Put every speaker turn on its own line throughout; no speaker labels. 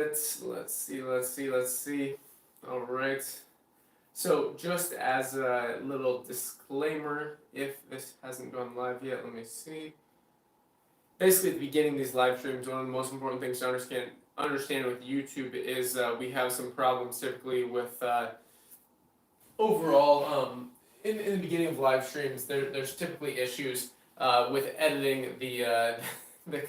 Let's see. All right. So just as a little disclaimer, if this hasn't gone live yet, let me see. Basically, at the beginning of these live streams, one of the most important things to understand with YouTube is we have some problems typically with overall, in the beginning of live streams, there's typically issues with editing the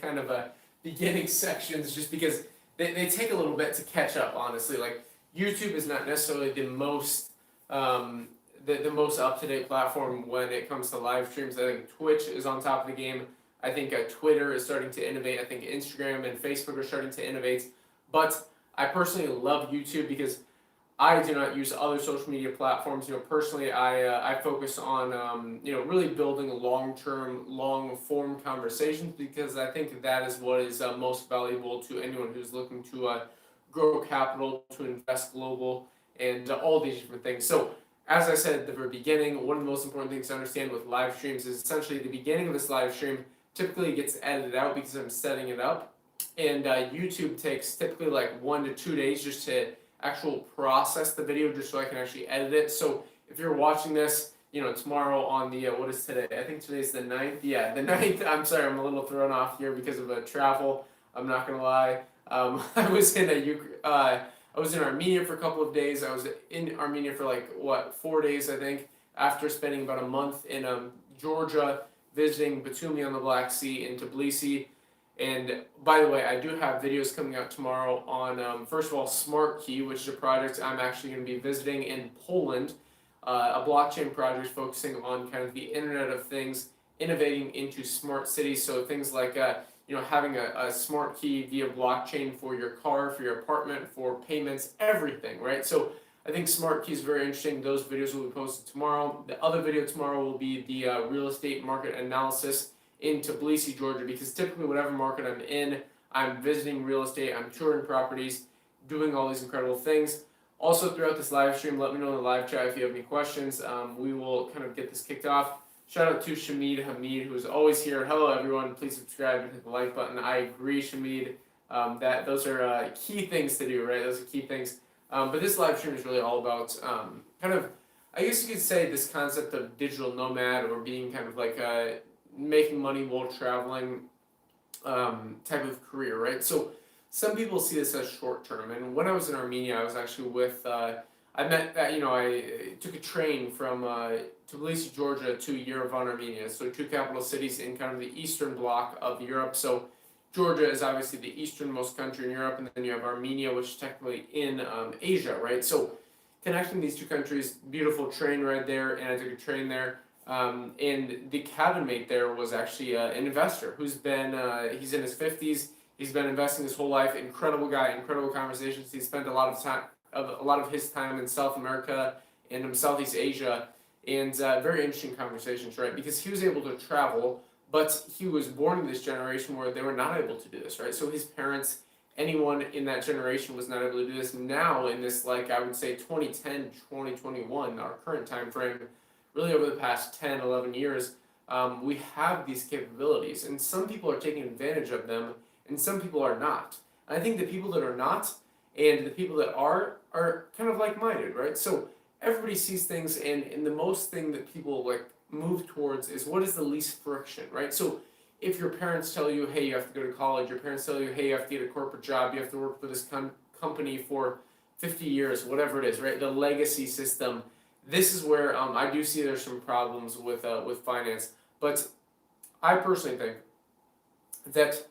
kind of beginning sections just because they take a little bit to catch up, honestly. Like, YouTube is not necessarily the most up-to-date platform when it comes to live streams. I think Twitch is on top of the game. I think Twitter is starting to innovate. I think Instagram and Facebook are starting to innovate. But I personally love YouTube because I do not use other social media platforms. Personally, I focus on really building long-term, long-form conversations because I think that is what is most valuable to anyone who's looking to grow capital, to invest global, and all these different things. So, as I said at the very beginning, one of the most important things to understand with live streams is essentially the beginning of this live stream typically gets edited out because I'm setting it up, and YouTube takes typically like 1 to 2 days just to actual process the video just so I can actually edit it. So if you're watching this, tomorrow on the, what is today? I think today's the 9th. Yeah, the 9th. I'm sorry, I'm a little thrown off here because of travel. I'm not going to lie. I was in Armenia for a couple of days. I was in Armenia for 4 days, I think, after spending about a month in Georgia, visiting Batumi on the Black Sea and Tbilisi. And by the way, I do have videos coming out tomorrow on, first of all, Smart Key, which is a project I'm actually going to be visiting in Poland, a blockchain project focusing on kind of the Internet of Things, innovating into smart cities. So things like, having a smart key via blockchain for your car, for your apartment, for payments, everything, right? So I think Smart Key is very interesting. Those videos will be posted tomorrow. The other video tomorrow will be the real estate market analysis in Tbilisi, Georgia, because typically whatever market I'm in, I'm visiting real estate, I'm touring properties, doing all these incredible things. Also, throughout this live stream, let me know in the live chat if you have any questions. We will kind of get this kicked off. Shout out to Shamid Hamid, who is always here. Hello, everyone. Please subscribe and hit the like button. I agree, Shamid. That those are key things to do, right? Those are key things. But this live stream is really all about kind of, I guess you could say, this concept of digital nomad or being kind of like making money while traveling type of career, right? So some people see this as short term. And when I was in Armenia, I was actually with, I took a train from Tbilisi, Georgia to Yerevan, Armenia. So two capital cities in kind of the eastern bloc of Europe. So Georgia is obviously the easternmost country in Europe, and then you have Armenia, which is technically in Asia, right? So connecting these two countries, beautiful train ride there, and I took a train there. And the cabin mate there was actually an investor who's been, he's in his 50s. He's been investing his whole life. Incredible guy, incredible conversations. He spent a lot of his time in South America and Southeast Asia, and very interesting conversations, right? Because he was able to travel, but he was born in this generation where they were not able to do this, right? So his parents, anyone in that generation was not able to do this. Now in this, I would say 2010, 2021, our current time frame, really over the past 10, 11 years, we have these capabilities. And some people are taking advantage of them, and some people are not. And I think the people that are not and the people that are kind of like-minded, right? So everybody sees things, and the most thing that people move towards is what is the least friction, right? So if your parents tell you, hey, you have to go to college, your parents tell you, hey, you have to get a corporate job, you have to work for this company for 50 years, whatever it is, right? The legacy system. This is where I do see there's some problems with finance, but I personally think that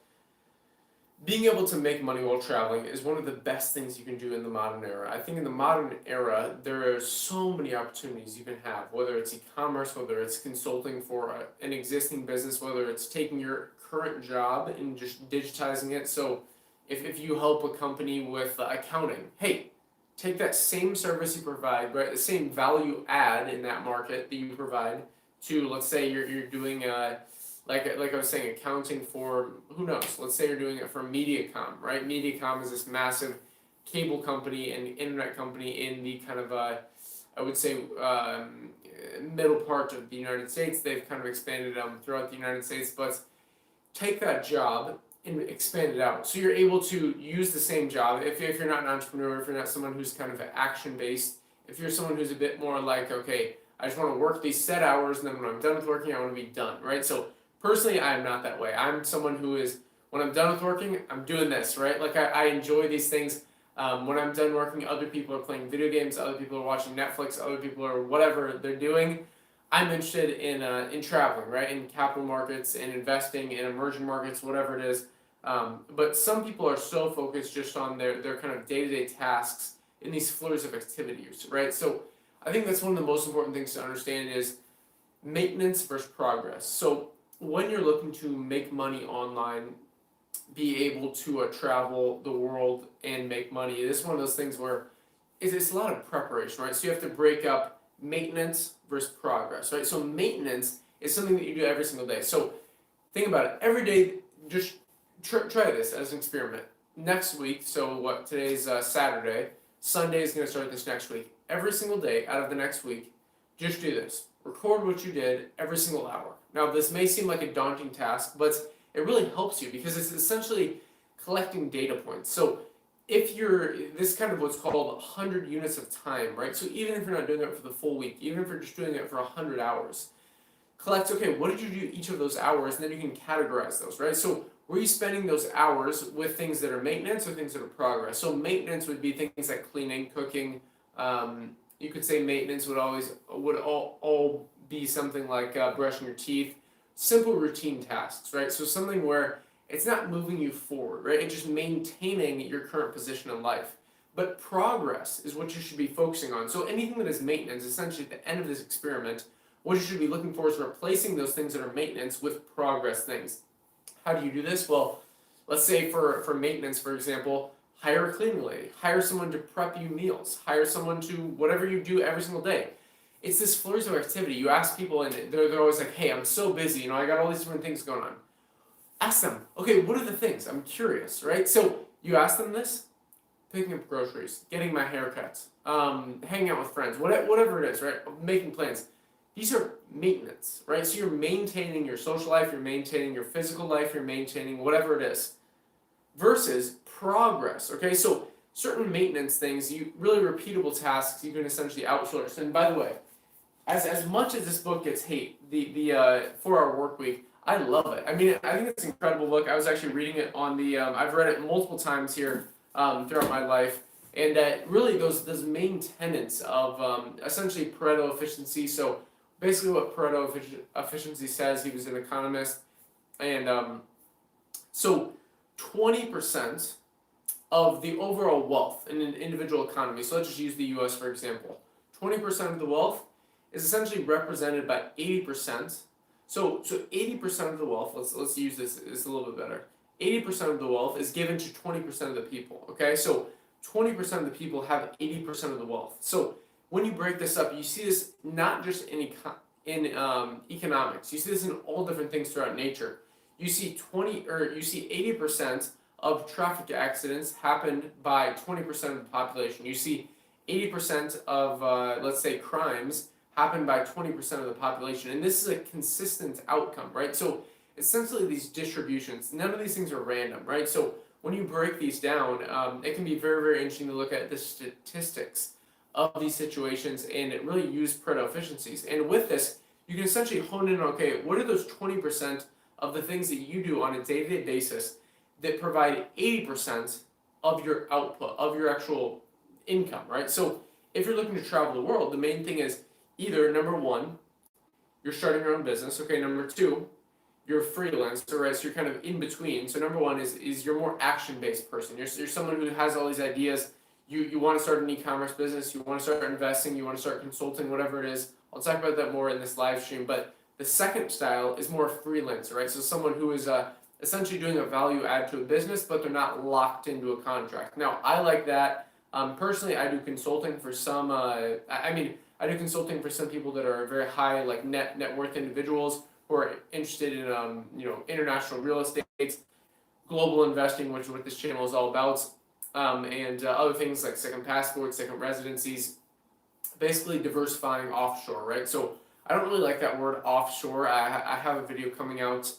being able to make money while traveling is one of the best things you can do in the modern era. I think in the modern era, there are so many opportunities you can have, whether it's e-commerce, whether it's consulting for an existing business, whether it's taking your current job and just digitizing it. So if you help a company with accounting, hey, take that same service you provide, right, the same value add in that market that you provide to, let's say you're doing like I was saying, accounting for, who knows, let's say you're doing it for Mediacom, right? Mediacom is this massive cable company and internet company in the kind of, I would say, middle part of the United States. They've kind of expanded throughout the United States, but take that job and expand it out. So you're able to use the same job. If you're not an entrepreneur, if you're not someone who's kind of action based, if you're someone who's a bit more like, okay, I just want to work these set hours, and then when I'm done with working, I want to be done, right? So personally, I am not that way. I'm someone who is, when I'm done with working, I'm doing this, right? Like I enjoy these things. When I'm done working, other people are playing video games, other people are watching Netflix, other people are whatever they're doing. I'm interested in traveling, right? In capital markets, in investing, in emerging markets, whatever it is. But some people are so focused just on their kind of day-to-day tasks in these flurries of activities, right? So I think that's one of the most important things to understand is maintenance versus progress. So when you're looking to make money online, be able to travel the world and make money, it is one of those things where it's a lot of preparation, right? So you have to break up maintenance versus progress, right? So maintenance is something that you do every single day. So think about it. Every day, just try this as an experiment. Next week, so what, today's Saturday, Sunday is going to start this next week. Every single day out of the next week, just do this. Record what you did every single hour. Now, this may seem like a daunting task, but it really helps you because it's essentially collecting data points. So if you're, this is kind of what's called 100 units of time, right? So even if you're not doing it for the full week, even if you're just doing it for 100 hours, collect, okay, what did you do each of those hours, and then you can categorize those, right? So were you spending those hours with things that are maintenance or things that are progress? So maintenance would be things like cleaning, cooking. You could say maintenance would all be something like brushing your teeth, simple routine tasks, right? So something where it's not moving you forward, right? It's just maintaining your current position in life. But progress is what you should be focusing on. So anything that is maintenance, essentially at the end of this experiment, what you should be looking for is replacing those things that are maintenance with progress things. How do you do this? Well, let's say for maintenance, for example, hire a cleaning lady, hire someone to prep you meals, hire someone to whatever you do every single day. It's this flurries of activity. You ask people and they're always like, hey, I'm so busy, I got all these different things going on. Ask them, okay, what are the things? I'm curious, right? So you ask them this, picking up groceries, getting my haircut, hanging out with friends, whatever it is, right? Making plans. These are maintenance, right? So you're maintaining your social life, you're maintaining your physical life, you're maintaining whatever it is. Versus progress, okay? So certain maintenance things, you really repeatable tasks, you can essentially outsource. And by the way, as much as this book gets hate, the 4-Hour Workweek, I love it. I mean, I think it's an incredible book. I was actually reading it on the, I've read it multiple times here throughout my life. And really those main tenets of essentially Pareto efficiency. So basically what Pareto efficiency says, he was an economist. And so 20% of the overall wealth in an individual economy, so let's just use the US for example, 20% of the wealth is essentially represented by 80%. So 80% of the wealth, let's use this, it's a little bit better. 80% of the wealth is given to 20% of the people, okay? So 20% of the people have 80% of the wealth. So when you break this up, you see this not just in economics, you see this in all different things throughout nature. You see 80% of traffic accidents happen by 20% of the population. You see 80% of, let's say, crimes happen by 20% of the population. And this is a consistent outcome, right? So essentially these distributions, none of these things are random, right? So when you break these down, it can be very, very interesting to look at the statistics of these situations and really use Pareto efficiencies. And with this, you can essentially hone in on, okay, what are those 20% of the things that you do on a day-to-day basis that provide 80% of your output, of your actual income, right? So if you're looking to travel the world, the main thing is either, number one, you're starting your own business, okay, number two, you're a freelancer, right? So you're kind of in between. So number one is you're a more action-based person. You're someone who has all these ideas. You want to start an e-commerce business, you want to start investing, you want to start consulting, whatever it is. I'll talk about that more in this live stream. But the second style is more freelancer, right? So someone who is essentially doing a value add to a business, but they're not locked into a contract. Now, I like that. Personally, I do consulting for some, I do consulting for some people that are very high, like net worth individuals who are interested in, international real estate, global investing, which is what this channel is all about, and other things like second passports, second residencies, basically diversifying offshore, right? So I don't really like that word offshore. I have a video coming out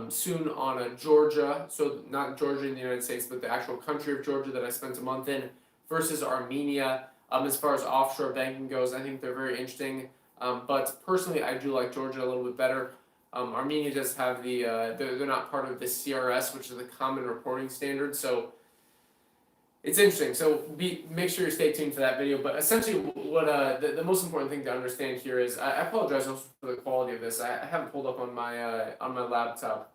soon on Georgia, so not Georgia in the United States, but the actual country of Georgia that I spent a month in, versus Armenia. As far as offshore banking goes, I think they're very interesting. But personally, I do like Georgia a little bit better. Armenia does have they're not part of the CRS, which is the Common Reporting Standard, so it's interesting. So make sure you stay tuned for that video. But essentially, what the most important thing to understand here is, I apologize also for the quality of this. I haven't pulled up on my laptop,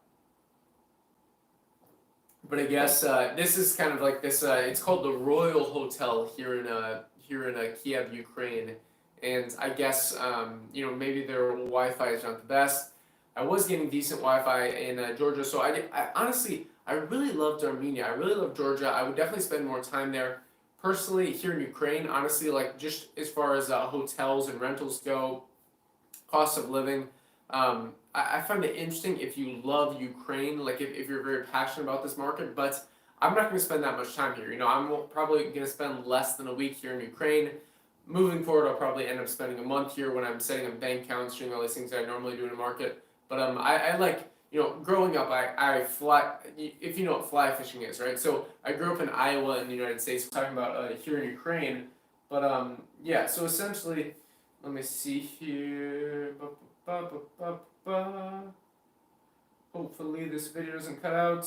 but I guess this is kind of like this. It's called the Royal Hotel here in Kyiv, Ukraine, and I guess maybe their Wi-Fi is not the best. I was getting decent Wi-Fi in Georgia, so I honestly I really loved Armenia. I really loved Georgia. I would definitely spend more time there. Personally, here in Ukraine, honestly, like just as far as hotels and rentals go, cost of living, I find it interesting if you love Ukraine, like if you're very passionate about this market, but I'm not going to spend that much time here. I'm probably going to spend less than a week here in Ukraine. Moving forward, I'll probably end up spending a month here when I'm setting up bank accounts, doing all these things that I normally do in a market. But I like, growing up, I fly, if you know what fly fishing is, right? So I grew up in Iowa in the United States, talking about here in Ukraine. But yeah, so essentially, let me see here. Hopefully this video doesn't cut out.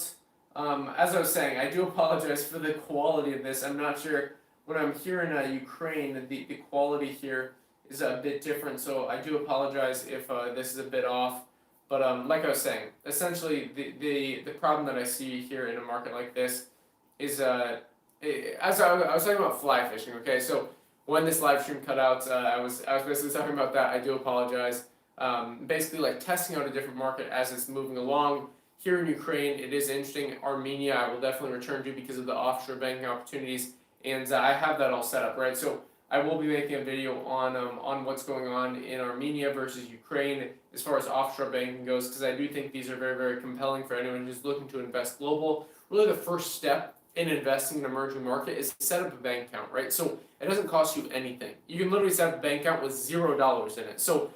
As I was saying, I do apologize for the quality of this. I'm not sure, when I'm here in Ukraine, the quality here is a bit different, so I do apologize if this is a bit off. But like I was saying, essentially the problem that I see here in a market like this is, as I was talking about fly fishing, okay? So when this live stream cut out, I was basically talking about that. I do apologize. Basically like testing out a different market as it's moving along. Here in Ukraine, it is interesting. Armenia, I will definitely return to because of the offshore banking opportunities, and I have that all set up, right? So I will be making a video on what's going on in Armenia versus Ukraine as far as offshore banking goes, because I do think these are very, very compelling for anyone who's looking to invest global. Really, the first step in investing in an emerging market is to set up a bank account, right? So it doesn't cost you anything. You can literally set up a bank account with $0 in it. So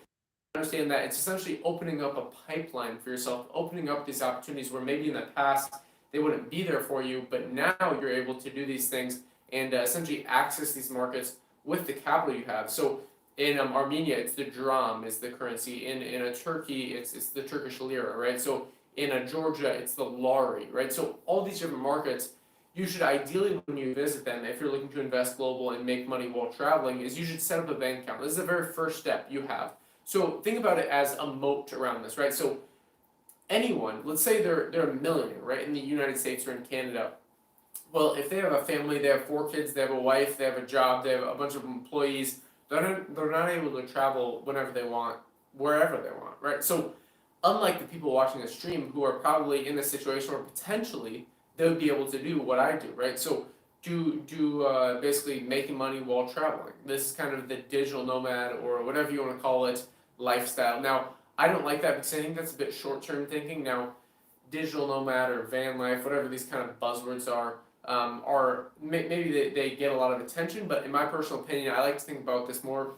understand that it's essentially opening up a pipeline for yourself, opening up these opportunities where maybe in the past they wouldn't be there for you, but now you're able to do these things and essentially access these markets with the capital you have. So in Armenia, it's the dram is the currency. In Turkey, it's the Turkish lira, right? So in Georgia, it's the lari, right? So all these different markets, you should ideally, when you visit them, if you're looking to invest global and make money while traveling, is you should set up a bank account. This is the very first step you have. So think about it as a moat around this, right? So anyone, let's say they're a millionaire, right, in the United States or in Canada. Well, if they have a family, they have 4 kids, they have a wife, they have a job, they have a bunch of employees, they're not able to travel whenever they want, wherever they want, right? So unlike the people watching the stream who are probably in a situation where potentially they would be able to do what I do, right? So basically making money while traveling. This is kind of the digital nomad, or whatever you want to call it, lifestyle. Now, I don't like that because I think that's a bit short-term thinking. Now, digital nomad or van life, whatever these kind of buzzwords are maybe they get a lot of attention, but in my personal opinion, I like to think about this more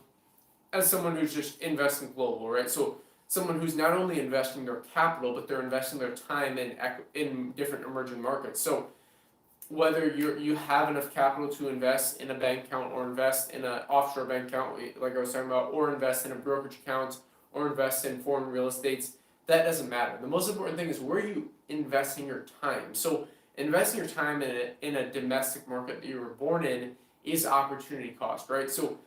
as someone who's just investing global, right? So someone who's not only investing their capital, but they're investing their time in different emerging markets. So whether you have enough capital to invest in a bank account, or invest in an offshore bank account, like I was talking about, or invest in a brokerage account, or invest in foreign real estates, that doesn't matter. The most important thing is where you investing your time. So investing your time in a domestic market that you were born in is opportunity cost, right? So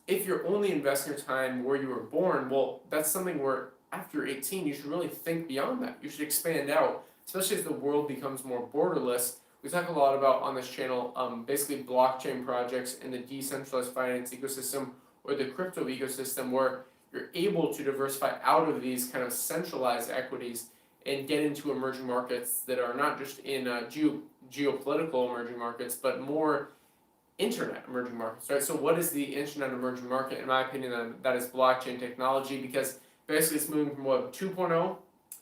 if you're only investing your time where you were born, well, that's something where after you're 18, you should really think beyond that. You should expand out, especially as the world becomes more borderless. We talk a lot about on this channel, basically blockchain projects and the decentralized finance ecosystem, or the crypto ecosystem, where you're able to diversify out of these kind of centralized equities and get into emerging markets that are not just in geopolitical emerging markets, but more internet emerging markets, right? So what is the internet emerging market? In my opinion, that is blockchain technology, because basically it's moving from Web 2.0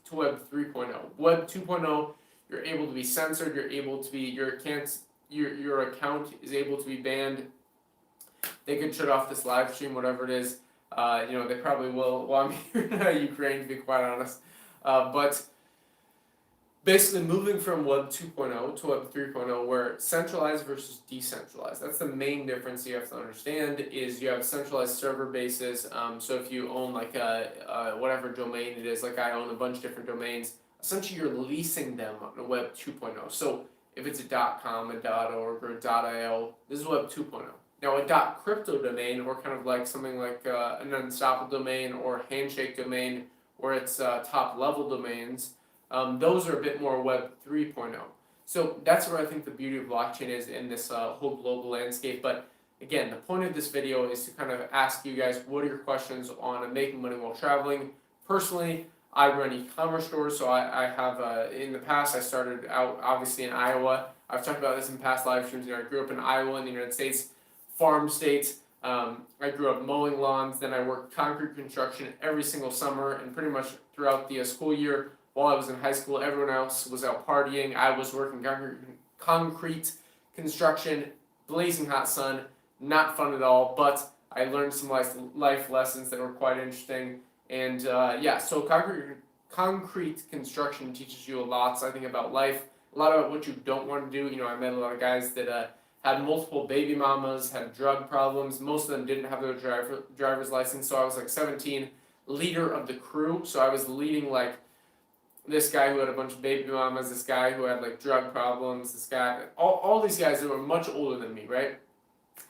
to Web 3.0. Web 2.0, you're able to be censored, you're able to be, your account is able to be banned. They could shut off this live stream, whatever it is. They probably will while I'm here in Ukraine, to be quite honest. But basically moving from Web 2.0 to Web 3.0, where centralized versus decentralized. That's the main difference you have to understand. Is you have centralized server bases. So if you own like whatever domain it is, like I own a bunch of different domains. Essentially, you're leasing them on Web 2.0. So if it's a .com, a .org, or a .io, this is Web 2.0. Now a .crypto domain, or kind of like something like an unstoppable domain or handshake domain, where it's top level domains. Those are a bit more Web 3.0. So that's where I think the beauty of blockchain is in this whole global landscape. But again, the point of this video is to kind of ask you guys, what are your questions on making money while traveling? Personally, I run e-commerce stores, so I have, in the past, I started out obviously in Iowa. I've talked about this in past live streams. I grew up in Iowa in the United States, farm state. I grew up mowing lawns, then I worked concrete construction every single summer, and pretty much throughout the school year. While I was in high school, everyone else was out partying. I was working concrete construction, blazing hot sun, not fun at all, but I learned some life lessons that were quite interesting. And so concrete construction teaches you a lot, so I think, about life, a lot about what you don't want to do. I met a lot of guys that had multiple baby mamas, had drug problems. Most of them didn't have their driver's license, so I was like 17, leader of the crew. So I was leading like this guy who had a bunch of baby mamas, this guy who had like drug problems, this guy, all these guys that were much older than me, right?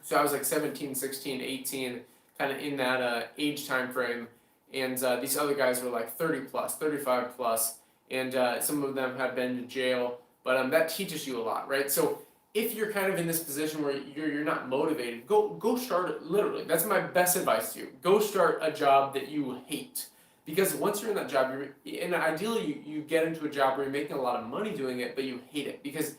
So I was like 17, 16, 18, kind of in that age time frame. And these other guys were like 30 plus, 35 plus, and some of them had been to jail. But that teaches you a lot, right? So if you're kind of in this position where you're not motivated, go start it. Literally, that's my best advice to you. Go start a job that you hate. Because once you're in that job, and ideally you get into a job where you're making a lot of money doing it, but you hate it, because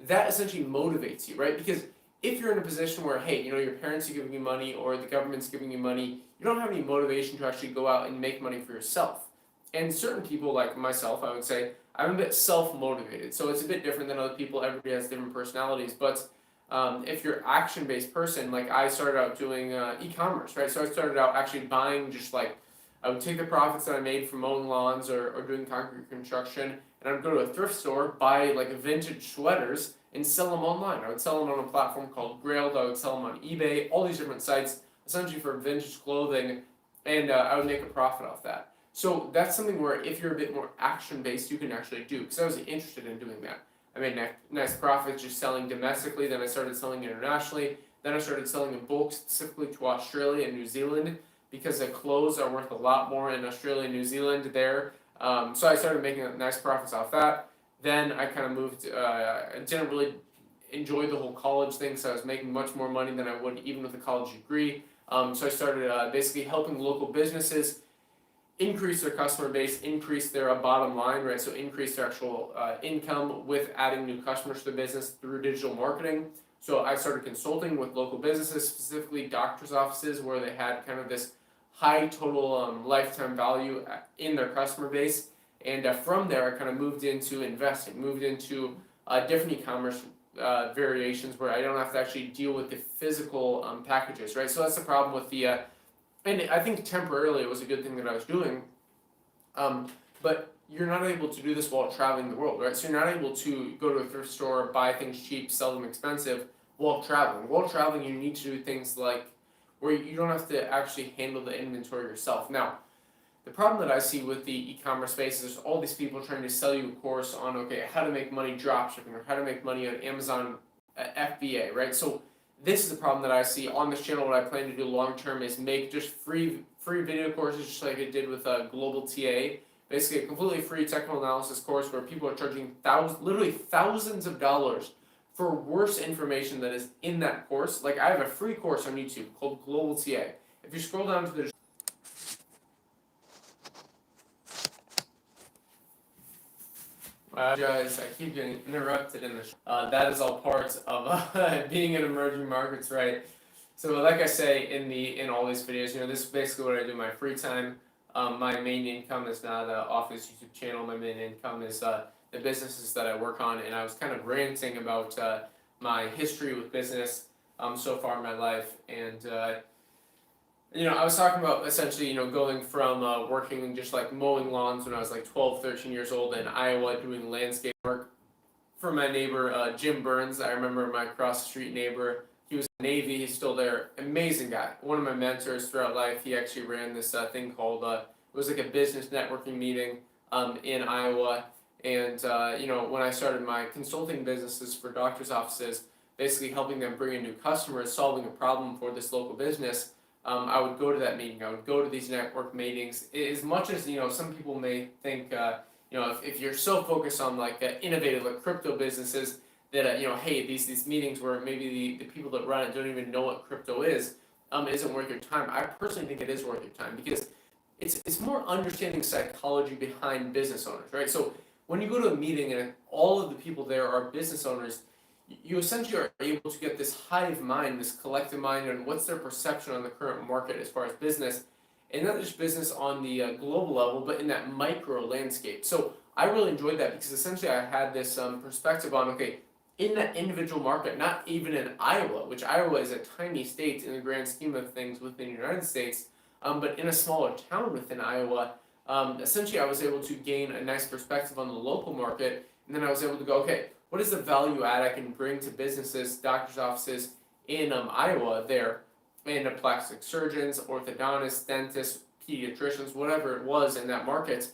that essentially motivates you, right? Because if you're in a position where, hey, your parents are giving you money or the government's giving you money, you don't have any motivation to actually go out and make money for yourself. And certain people, like myself, I would say, I'm a bit self-motivated. So it's a bit different than other people. Everybody has different personalities. But if you're an action-based person, like I started out doing e-commerce, right? So I started out actually buying just like, I would take the profits that I made from mowing lawns or doing concrete construction, and I would go to a thrift store, buy like vintage sweaters, and sell them online. I would sell them on a platform called Grailed. I would sell them on eBay, all these different sites, essentially for vintage clothing, and I would make a profit off that. So that's something where if you're a bit more action-based, you can actually do, because I was interested in doing that. I made nice profits just selling domestically, then I started selling internationally, then I started selling in bulk specifically to Australia and New Zealand, because the clothes are worth a lot more in Australia and New Zealand there. So I started making nice profits off that. Then I kind of moved, I didn't really enjoy the whole college thing, so I was making much more money than I would even with a college degree. So I started basically helping local businesses increase their customer base, increase their bottom line, right? So increase their actual income with adding new customers to the business through digital marketing. So I started consulting with local businesses, specifically doctors' offices, where they had kind of this high total lifetime value in their customer base. And from there, I kind of moved into investing, moved into different e-commerce variations where I don't have to actually deal with the physical packages, right? So that's the problem with the, and I think temporarily it was a good thing that I was doing, but you're not able to do this while traveling the world, right? So you're not able to go to a thrift store, buy things cheap, sell them expensive while traveling. While traveling, you need to do things like where you don't have to actually handle the inventory yourself. Now, the problem that I see with the e-commerce space is there's all these people trying to sell you a course on, okay, how to make money dropshipping or how to make money on Amazon FBA, right? So this is the problem that I see on this channel. What I plan to do long term is make just free video courses, just like I did with Global TA. Basically, a completely free technical analysis course where people are charging literally thousands of dollars for worse information that is in that course. Like I have a free course on YouTube called Global TA. If you scroll down to the guys, I keep getting interrupted in this. That is all part of being in emerging markets, right? So, like I say in all these videos, this is basically what I do in my free time. My main income is not off this YouTube channel. My main income is the businesses that I work on, and I was kind of ranting about my history with business so far in my life, and I was talking about essentially, going from working just like mowing lawns when I was like 12, 13 years old in Iowa, doing landscape work for my neighbor Jim Burns. I remember my cross the street neighbor. He was in the Navy. He's still there. Amazing guy. One of my mentors throughout life. He actually ran this thing called it was like a business networking meeting in Iowa. And when I started my consulting businesses for doctors' offices, basically helping them bring in new customers, solving a problem for this local business. I would go to that meeting. I would go to these network meetings. As much as some people may think, if you're so focused on like innovative like crypto businesses that hey, these meetings where maybe the people that run it don't even know what crypto is, isn't worth your time. I personally think it is worth your time because it's more understanding psychology behind business owners, right? So when you go to a meeting and all of the people there are business owners, you essentially are able to get this hive mind, this collective mind, and what's their perception on the current market as far as business, and not just business on the global level, but in that micro landscape. So I really enjoyed that because essentially I had this perspective on, okay, in that individual market, not even in Iowa, which Iowa is a tiny state in the grand scheme of things within the United States, but in a smaller town within Iowa, essentially I was able to gain a nice perspective on the local market, and then I was able to go, okay, what is the value add I can bring to businesses, doctors' offices in Iowa there, and plastic surgeons, orthodontists, dentists, pediatricians, whatever it was in that market,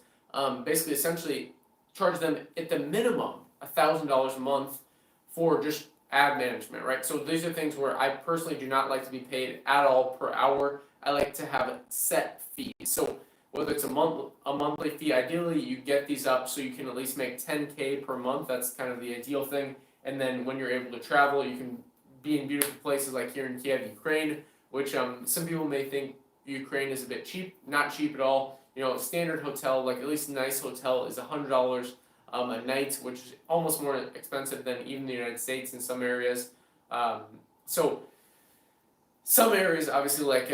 basically essentially charge them at the minimum $1,000 a month for just ad management, right? So these are things where I personally do not like to be paid at all per hour. I like to have a set fee. So whether it's a monthly fee, ideally you get these up so you can at least make 10K per month. That's kind of the ideal thing. And then when you're able to travel, you can be in beautiful places like here in Kyiv, Ukraine, which some people may think Ukraine is a bit cheap. Not cheap at all. Standard hotel, like at least a nice hotel, is $100 a night, which is almost more expensive than even the United States in some areas. So some areas, obviously, like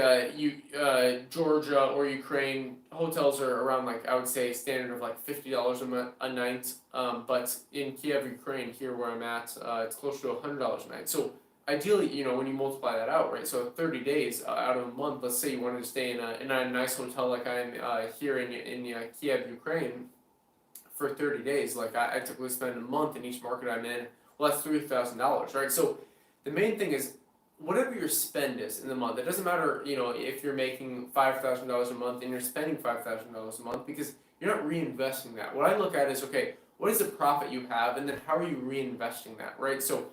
Georgia or Ukraine, hotels are around, like, I would say, standard of like $50 a night. But in Kyiv, Ukraine, here where I'm at, it's close to $100 a night. So ideally, when you multiply that out, right? So 30 days out of a month, let's say you wanted to stay in a nice hotel like I'm here in Kyiv, Ukraine, for 30 days. Like I typically spend a month in each market I'm in. Well, that's $3,000, right? So the main thing is, whatever your spend is in the month, it doesn't matter, if you're making $5,000 a month and you're spending $5,000 a month, because you're not reinvesting that. What I look at is, okay, what is the profit you have, and then how are you reinvesting that, right? So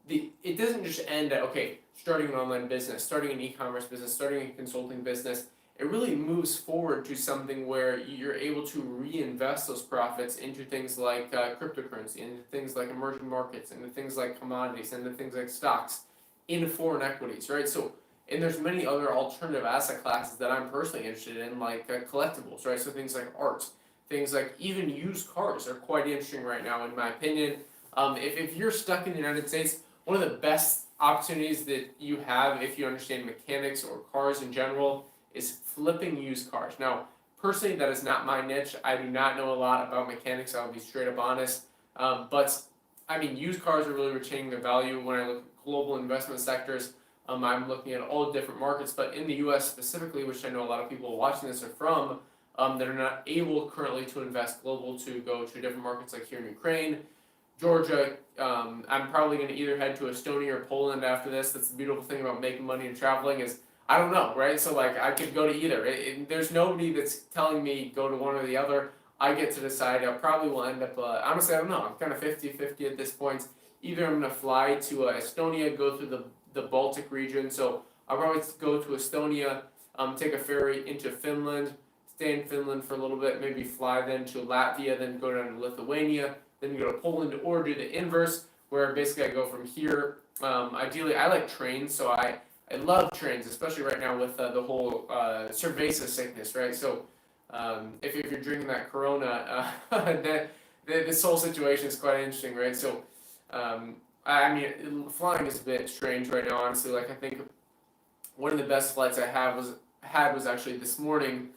it doesn't just end at, okay, starting an online business, starting an e-commerce business, starting a consulting business. It really moves forward to something where you're able to reinvest those profits into things like cryptocurrency, into things like emerging markets, into things like commodities, into things like stocks, into foreign equities, right? So, and there's many other alternative asset classes that I'm personally interested in, like collectibles, right? So things like art, things like even used cars are quite interesting right now, in my opinion. If you're stuck in the United States, one of the best opportunities that you have, if you understand mechanics or cars in general, is flipping used cars. Now, personally, that is not my niche. I do not know a lot about mechanics. I'll be straight up honest. But I mean, used cars are really retaining their value. When I look at global investment sectors, I'm looking at all different markets, but in the U.S. specifically, which I know a lot of people watching this are from, that are not able currently to invest global, to go to different markets like here in Ukraine, Georgia. I'm probably going to either head to Estonia or Poland after this. That's the beautiful thing about making money and traveling is, I don't know, right? So like I could go to either. There's nobody that's telling me go to one or the other. I get to decide. I probably will end up, honestly, I don't know. I'm kind of 50-50 at this point. Either I'm going to fly to Estonia, go through the Baltic region. So I'll probably go to Estonia, take a ferry into Finland, stay in Finland for a little bit, maybe fly then to Latvia, then go down to Lithuania, then go to Poland, or do the inverse, where basically I go from here. Ideally, I like trains, so I love trains, especially right now with the whole cerveza sickness, right? So if you're drinking that Corona, this whole situation is quite interesting, right? So I mean, flying is a bit strange right now, honestly. Like I think one of the best flights I had was actually this morning,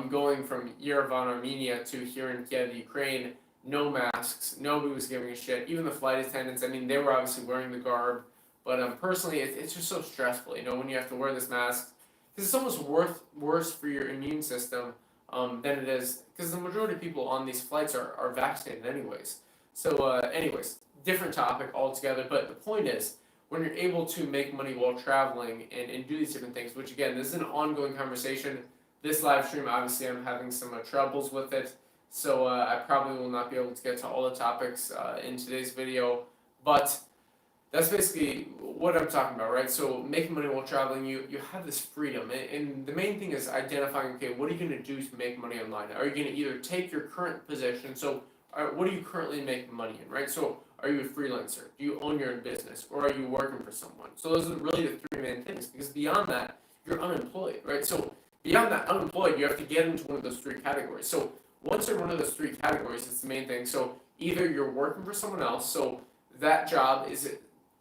going from Yerevan, Armenia to here in Kyiv, Ukraine. No masks, nobody was giving a shit. Even the flight attendants, I mean, they were obviously wearing the garb. But personally, it's just so stressful, when you have to wear this mask. because it's almost worse for your immune system than it is, because the majority of people on these flights are vaccinated anyways. So anyways, different topic altogether, but the point is, when you're able to make money while traveling and do these different things, which again, this is an ongoing conversation. This live stream, obviously, I'm having some troubles with it, so I probably will not be able to get to all the topics in today's video, but that's basically what I'm talking about, right? So making money while traveling, you have this freedom, and the main thing is identifying, okay, what are you going to do to make money online? Are you going to either take your current position, so what are you currently making money in, right? So are you a freelancer? Do you own your own business, or are you working for someone? So those are really the three main things, because beyond that, you're unemployed, right? So beyond that, unemployed, you have to get into one of those three categories. So once you're in one of those three categories, it's the main thing. So either you're working for someone else, so that job is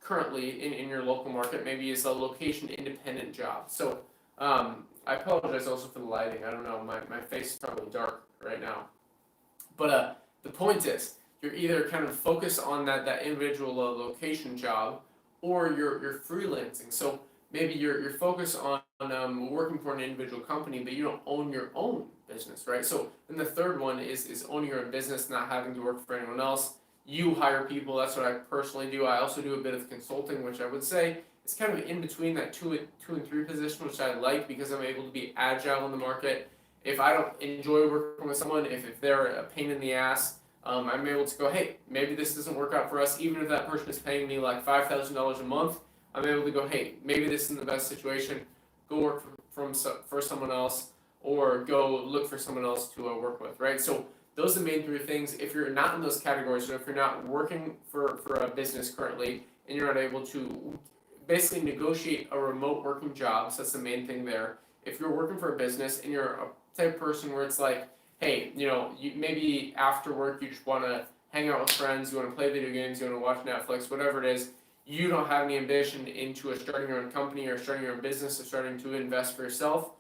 currently in your local market, maybe it's a location independent job. So I apologize also for the lighting. I don't know, my face is probably dark right now. But the point is, you're either kind of focused on that individual location job, or you're freelancing. So maybe you're focused on working for an individual company, but you don't own your own business, right? So then the third one is owning your own business, not having to work for anyone else. You hire people. That's what I personally do. I also do a bit of consulting, which I would say is kind of in between that two and three position, which I like because I'm able to be agile in the market. If I don't enjoy working with someone, if they're a pain in the ass, I'm able to go, hey, maybe this doesn't work out for us. Even if that person is paying me like $5,000 a month, I'm able to go, hey, maybe this isn't the best situation. Go work for someone else, or go look for someone else to work with, right? So those are the main three things. If you're not in those categories, or if you're not working for a business currently, and you're not able to basically negotiate a remote working job, so that's the main thing there. If you're working for a business and you're a type of person where it's like, hey, you maybe after work you just want to hang out with friends, you want to play video games, you want to watch Netflix, whatever it is, you don't have any ambition into starting your own company or starting your own business or starting to invest for yourself,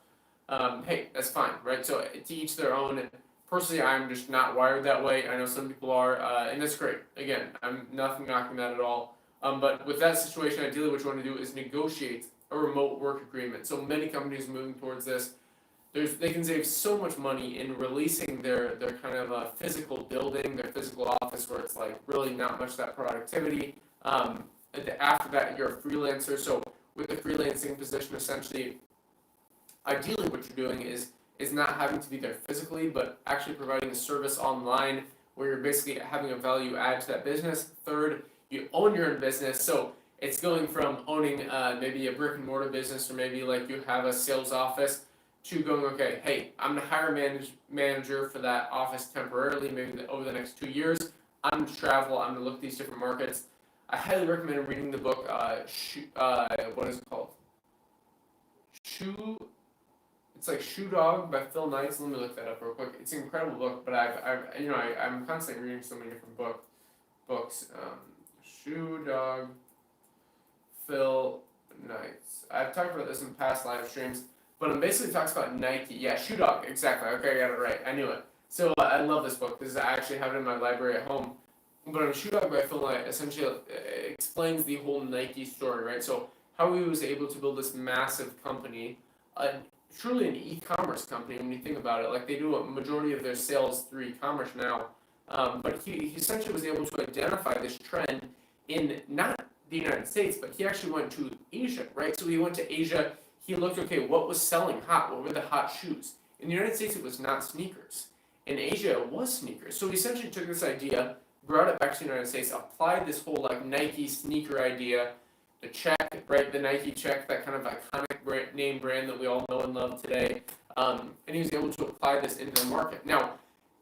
hey, that's fine, right? So to each their own. Personally, I'm just not wired that way. I know some people are, and that's great. Again, I'm nothing knocking that at all. But with that situation, ideally what you want to do is negotiate a remote work agreement. So many companies are moving towards this. They can save so much money in releasing their kind of physical building, their physical office, where it's like really not much that productivity. After that, you're a freelancer. So with the freelancing position, essentially, ideally what you're doing is not having to be there physically, but actually providing a service online where you're basically having a value add to that business. Third, you own your own business. So it's going from owning maybe a brick and mortar business, or maybe like you have a sales office, to going, okay, hey, I'm the hire manager for that office temporarily, maybe over the next 2 years. I'm going to travel, I'm going to look at these different markets. I highly recommend reading the book, what is it called? It's like Shoe Dog by Phil Knight. Let me look that up real quick. It's an incredible book, but I'm constantly reading so many different books. Shoe Dog, Phil Knight. I've talked about this in past live streams, but it basically talks about Nike. Yeah, Shoe Dog, exactly. Okay, I got it right. I knew it. So I love this book. I actually have it in my library at home. But Shoe Dog by Phil Knight essentially explains the whole Nike story, right? So how he was able to build this massive company, truly an e-commerce company when you think about it. Like, they do a majority of their sales through e-commerce now. But he essentially was able to identify this trend in not the United States, but he actually went to Asia, right? So he went to Asia, he looked, okay, what was selling hot? What were the hot shoes? In the United States, it was not sneakers. In Asia, it was sneakers. So he essentially took this idea, brought it back to the United States, applied this whole like Nike sneaker idea, the check, right? The Nike check, that kind of iconic name brand that we all know and love today. And he was able to apply this into the market. Now,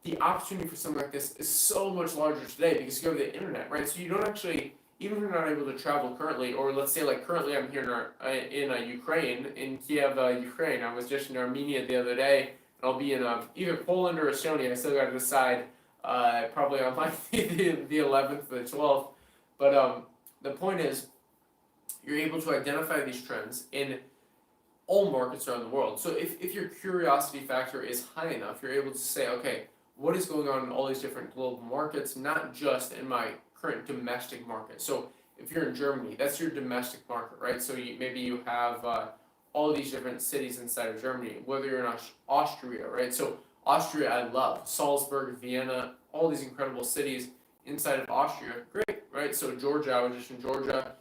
the opportunity for something like this is so much larger today because you have the internet, right? So you don't actually, even if you're not able to travel currently, or let's say like currently I'm here in Ukraine, in Kyiv, Ukraine. I was just in Armenia the other day, and I'll be in either Poland or Estonia. I still got to decide, probably on like the 11th or the 12th. But the point is, you're able to identify these trends in all markets around the world. So if your curiosity factor is high enough, you're able to say, okay, what is going on in all these different global markets, not just in my current domestic market. So if you're in Germany, that's your domestic market, right? So maybe you have all these different cities inside of Germany, whether you're in Austria, right? So Austria, I love Salzburg, Vienna, all these incredible cities inside of Austria, great, right? So Georgia, I was just in Georgia,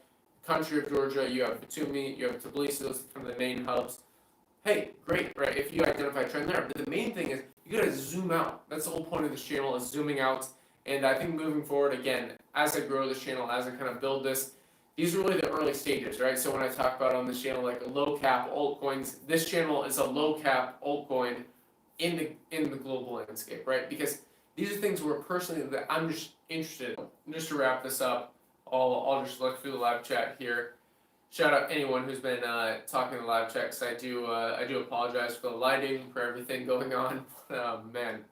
country of Georgia. You have Batumi, you have Tbilisi, those are kind of the main hubs. Hey, great, right? If you identify a trend there, but the main thing is you gotta zoom out. That's the whole point of this channel is zooming out. And I think moving forward, again, as I grow this channel, as I kind of build this, these are really the early stages, right? So when I talk about on this channel like low cap altcoins, this channel is a low cap altcoin in the global landscape, right? Because these are things where personally that I'm just interested in. Just to wrap this up, I'll just look through the live chat here. Shout out anyone who's been talking in the live chat, because I do apologize for the lighting, for everything going on. Man,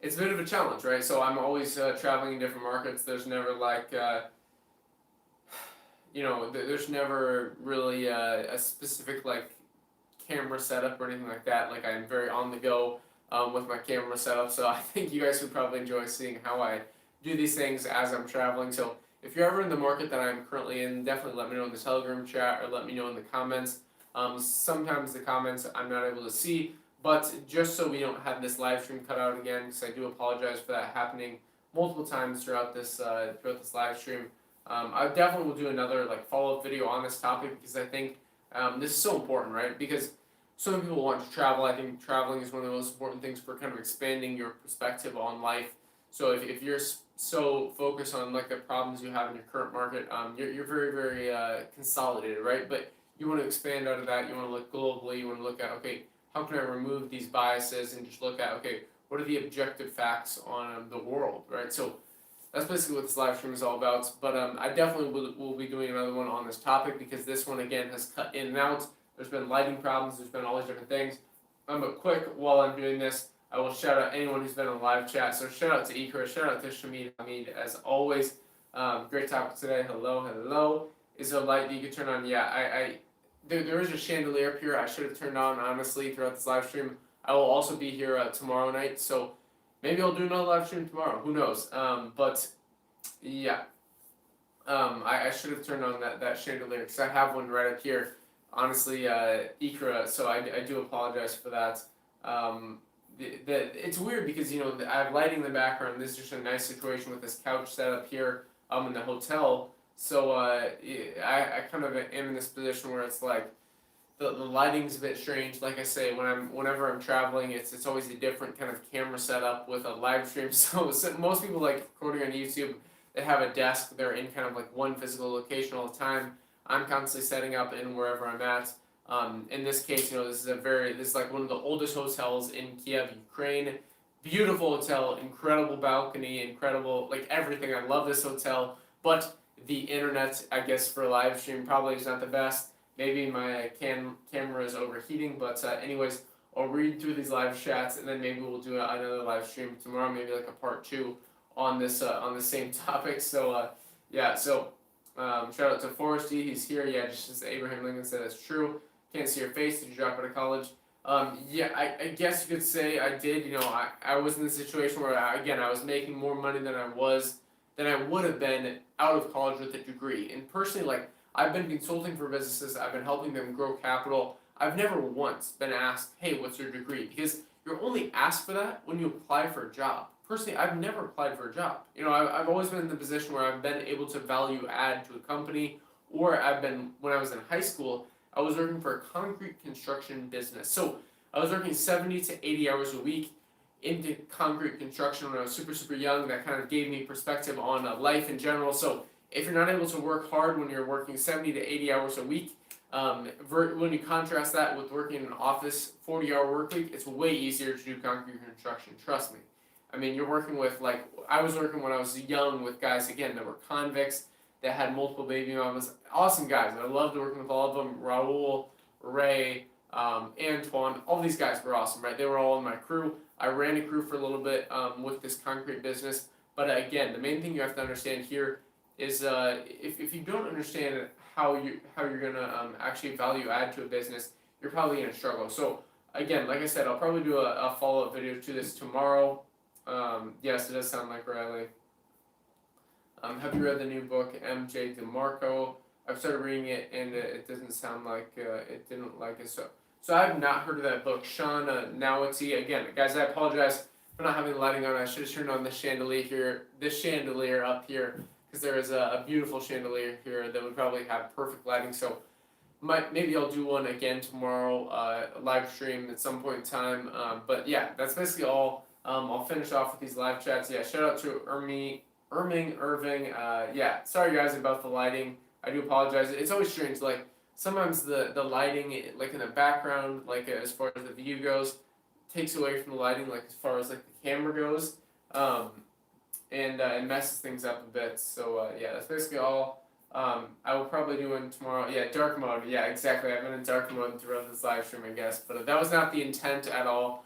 it's a bit of a challenge, right? So I'm always traveling in different markets. There's never like, there's never really a specific like camera setup or anything like that. Like I'm very on the go with my camera setup. So I think you guys would probably enjoy seeing how I do these things as I'm traveling. So if you're ever in the market that I'm currently in, definitely let me know in the Telegram chat or let me know in the comments. Sometimes the comments I'm not able to see, but just so we don't have this live stream cut out again, because I do apologize for that happening multiple times throughout this live stream. I definitely will do another like follow-up video on this topic, because I think this is so important, right? Because so many people want to travel. I think traveling is one of the most important things for kind of expanding your perspective on life. So if you're so focused on like the problems you have in your current market, you're very, very consolidated, right? But you want to expand out of that. You want to look globally. You want to look at, okay, how can I remove these biases and just look at, okay, what are the objective facts on the world, right? So that's basically what this live stream is all about. But I definitely will be doing another one on this topic, because this one, again, has cut in and out. There's been lighting problems. There's been all these different things. But quick, while I'm doing this, I will shout out anyone who's been on the live chat. So shout out to Ikra, shout out to Shamid Hamid, as always. Great topic today. Hello, hello. Is there a light that you can turn on? Yeah, there is a chandelier up here I should have turned on, honestly, throughout this live stream. I will also be here tomorrow night, so maybe I'll do another live stream tomorrow. Who knows? But yeah, I should have turned on that chandelier, because I have one right up here. Honestly, Ikra, so I do apologize for that. It's weird because I have lighting in the background. This is just a nice situation with this couch set up here in the hotel. So I kind of am in this position where it's like the lighting's a bit strange. Like I say, whenever I'm traveling, it's always a different kind of camera setup with a live stream. So most people like recording on YouTube, they have a desk. They're in kind of like one physical location all the time. I'm constantly setting up in wherever I'm at. In this case, this is like one of the oldest hotels in Kyiv, Ukraine. Beautiful hotel, incredible balcony, incredible, like everything. I love this hotel, but the internet, I guess, for live stream probably is not the best. Maybe my camera is overheating, but anyways, I'll read through these live chats, and then maybe we'll do another live stream tomorrow, maybe like a part 2 on this on the same topic. So yeah, so shout out to Foresty, he's here. Yeah, just as Abraham Lincoln said, that's true. Can't see your face. Did you drop out of college? Yeah, I guess you could say I did. I was in the situation where I was making more money than I would have been out of college with a degree. And personally, like, I've been consulting for businesses. I've been helping them grow capital. I've never once been asked, hey, what's your degree? Because you're only asked for that when you apply for a job. Personally, I've never applied for a job. I've always been in the position where I've been able to value add to a company, or when I was in high school, I was working for a concrete construction business. So I was working 70 to 80 hours a week into concrete construction when I was super, super young. That kind of gave me perspective on life in general. So if you're not able to work hard when you're working 70 to 80 hours a week, when you contrast that with working in an office 40-hour work week, it's way easier to do concrete construction. Trust me. I mean, you're working with, like, I was working when I was young with guys, again, that were convicts, that had multiple baby mamas. Awesome guys. I loved working with all of them. Raul, Ray, Antoine, all these guys were awesome, right? They were all in my crew. I ran a crew for a little bit with this concrete business. But again, the main thing you have to understand here is if you don't understand how you're gonna actually value add to a business, you're probably gonna struggle. So again, like I said, I'll probably do a follow-up video to this tomorrow. Yes, it does sound like Riley. Have you read the new book, M.J. DeMarco? I've started reading it, and it doesn't sound like it didn't like it. So I have not heard of that book. Sean Nawati, again, guys, I apologize for not having the lighting on. I should have turned on the chandelier here, this chandelier up here, because there is a beautiful chandelier here that would probably have perfect lighting. So maybe I'll do one again tomorrow, a live stream at some point in time. But yeah, that's basically all. I'll finish off with these live chats. Yeah, shout out to Irving. Yeah, sorry guys about the lighting. I do apologize. It's always strange. Like sometimes the lighting, like in the background, like as far as the view goes, takes away from the lighting. Like as far as like the camera goes, and it messes things up a bit. So yeah, that's basically all. I will probably do one tomorrow. Yeah, dark mode. Yeah, exactly. I've been in dark mode throughout this live stream, I guess. But that was not the intent at all.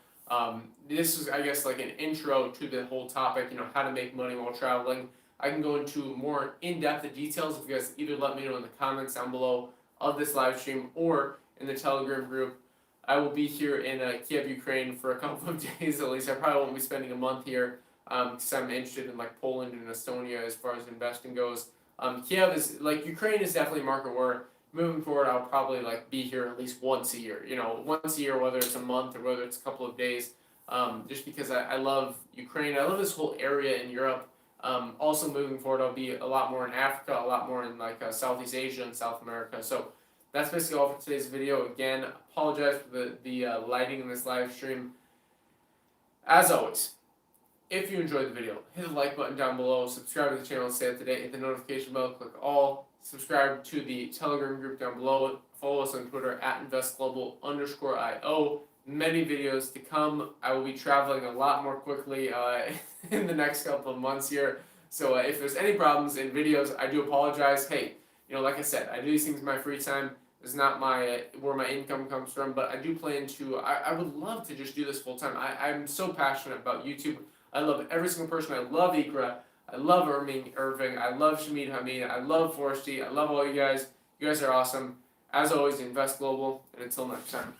This was, I guess, like an intro to the whole topic, how to make money while traveling. I can go into more in-depth details if you guys either let me know in the comments down below of this live stream or in the Telegram group. I will be here in Kyiv, Ukraine for a couple of days at least. I probably won't be spending a month here because I'm interested in like Poland and Estonia as far as investing goes. Kyiv is like Ukraine is definitely a market where moving forward I'll probably like be here at least once a year. Once a year, whether it's a month or whether it's a couple of days. Just because I love Ukraine, I love this whole area in Europe. Also moving forward, I'll be a lot more in Africa, a lot more in like Southeast Asia and South America. So that's basically all for today's video. Again, apologize for the lighting in this live stream. As always, if you enjoyed the video, hit the like button down below, subscribe to the channel, stay up to date, hit the notification bell, click all, subscribe to the Telegram group down below, follow us on Twitter at investglobal_IO. Many videos to come. I will be traveling a lot more quickly in the next couple of months here. So if there's any problems in videos, I do apologize. Hey, like I said, I do these things in my free time. It's not where my income comes from, but I do plan to. I would love to just do this full time. I'm so passionate about YouTube. I love every single person. I love Ikra. I love Irving. I love Shamid Hamid. I love Forresty. I love all you guys. You guys are awesome. As always, invest global. And until next time.